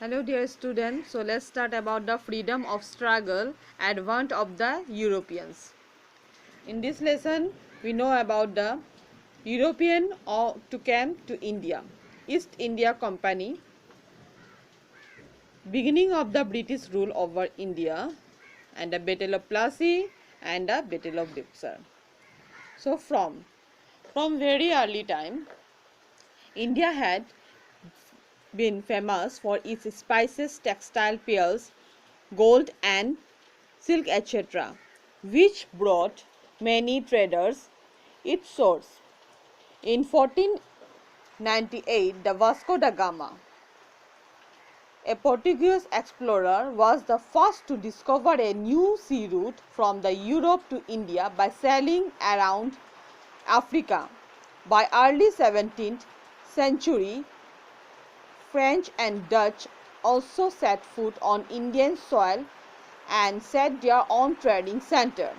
Hello dear students, so let's start about the freedom of struggle advent of the Europeans. In this lesson, we know about the European to came to India, East India Company, beginning of the British rule over India, and the Battle of Plassey and the Battle of Buxar. So from very early time, India had been famous for its spices, textile pearls, gold and silk, etc., which brought many traders its source. In 1498, the Vasco da Gama, a Portuguese explorer, was the first to discover a new sea route from the Europe to India by sailing around Africa. By early 17th century, French and Dutch also set foot on Indian soil and set their own trading center.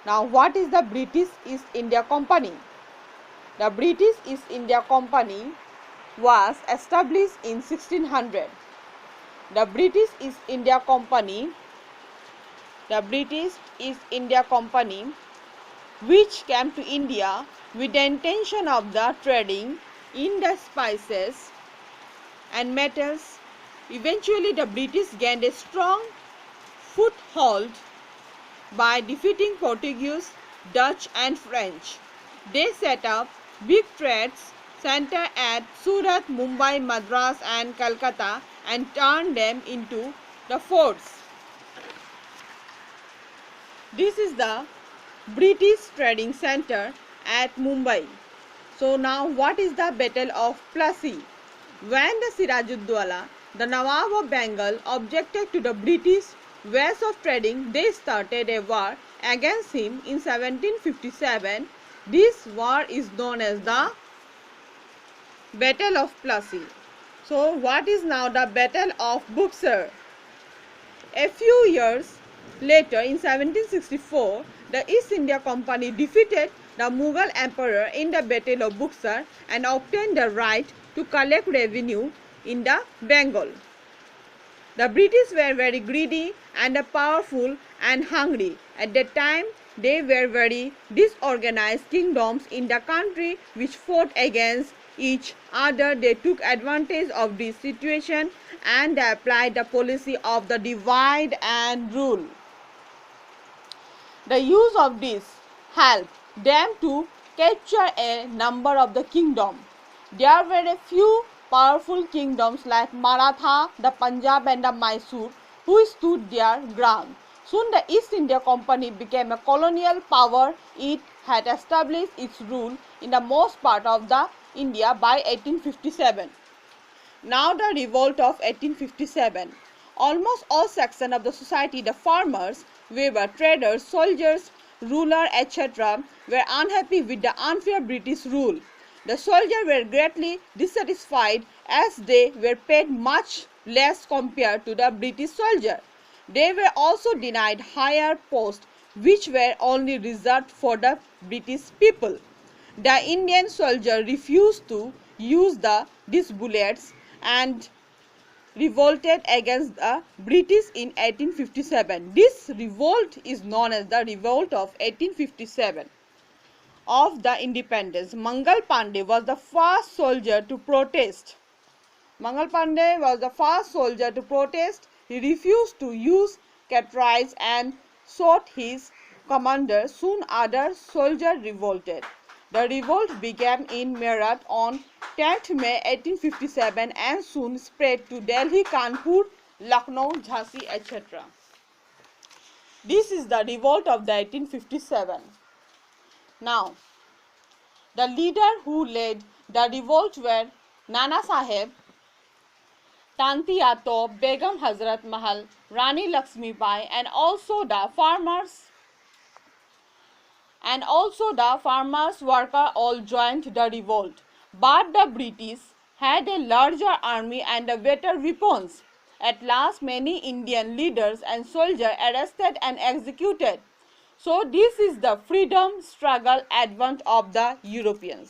Now, what is the British East India Company? The British East India Company was established in 1600. The British East India Company, which came to India with the intention of the trading in the spices and metals. Eventually, the British gained a strong foothold by defeating Portuguese, Dutch and French. They set up big trade centers at Surat, Mumbai, Madras and Calcutta and turned them into the forts. This is the British Trading Center at Mumbai. So now what is the Battle of Plassey? When the Sirajuddaulah, the Nawab of Bengal, objected to the British ways of trading, they started a war against him in 1757. This war is known as the Battle of Plassey. So what is now the Battle of Buxar? A few years later, in 1764, the East India Company defeated the Mughal Emperor in the Battle of Buxar and obtained the right to collect revenue in the Bengal. The British were very greedy and powerful and hungry. At that time, they were very disorganized kingdoms in the country which fought against each other. They took advantage of this situation and they applied the policy of the divide and rule. The use of this helped them to capture a number of the kingdom. There were a few powerful kingdoms like Maratha, the Punjab and the Mysore who stood their ground. Soon the East India Company became a colonial power. It had established its rule in the most part of the India by 1857. Now the revolt of 1857. Almost all sections of the society, the farmers, weavers, traders, soldiers, rulers, etc., were unhappy with the unfair British rule. The soldiers were greatly dissatisfied as they were paid much less compared to the British soldier. They were also denied higher posts which were only reserved for the British people. The Indian soldier refused to use these bullets and revolted against the British in 1857. This revolt is known as the Revolt of 1857 of the independence. Mangal Pandey was the first soldier to protest. He refused to use cartridge and shot his commander. Soon other soldiers revolted. The revolt began in Meerut on 10th May 1857 and soon spread to Delhi, Kanpur, Lucknow, Jhansi, etc. This is the revolt of the 1857. Now, the leader who led the revolt were Nana Sahib, Tanti Yatob, Begum Hazrat Mahal, Rani Lakshmi Bai, and also the farmers workers all joined the revolt. But the British had a larger army and better weapons. At last, many Indian leaders and soldiers arrested and executed. So this is the freedom struggle advent of the Europeans.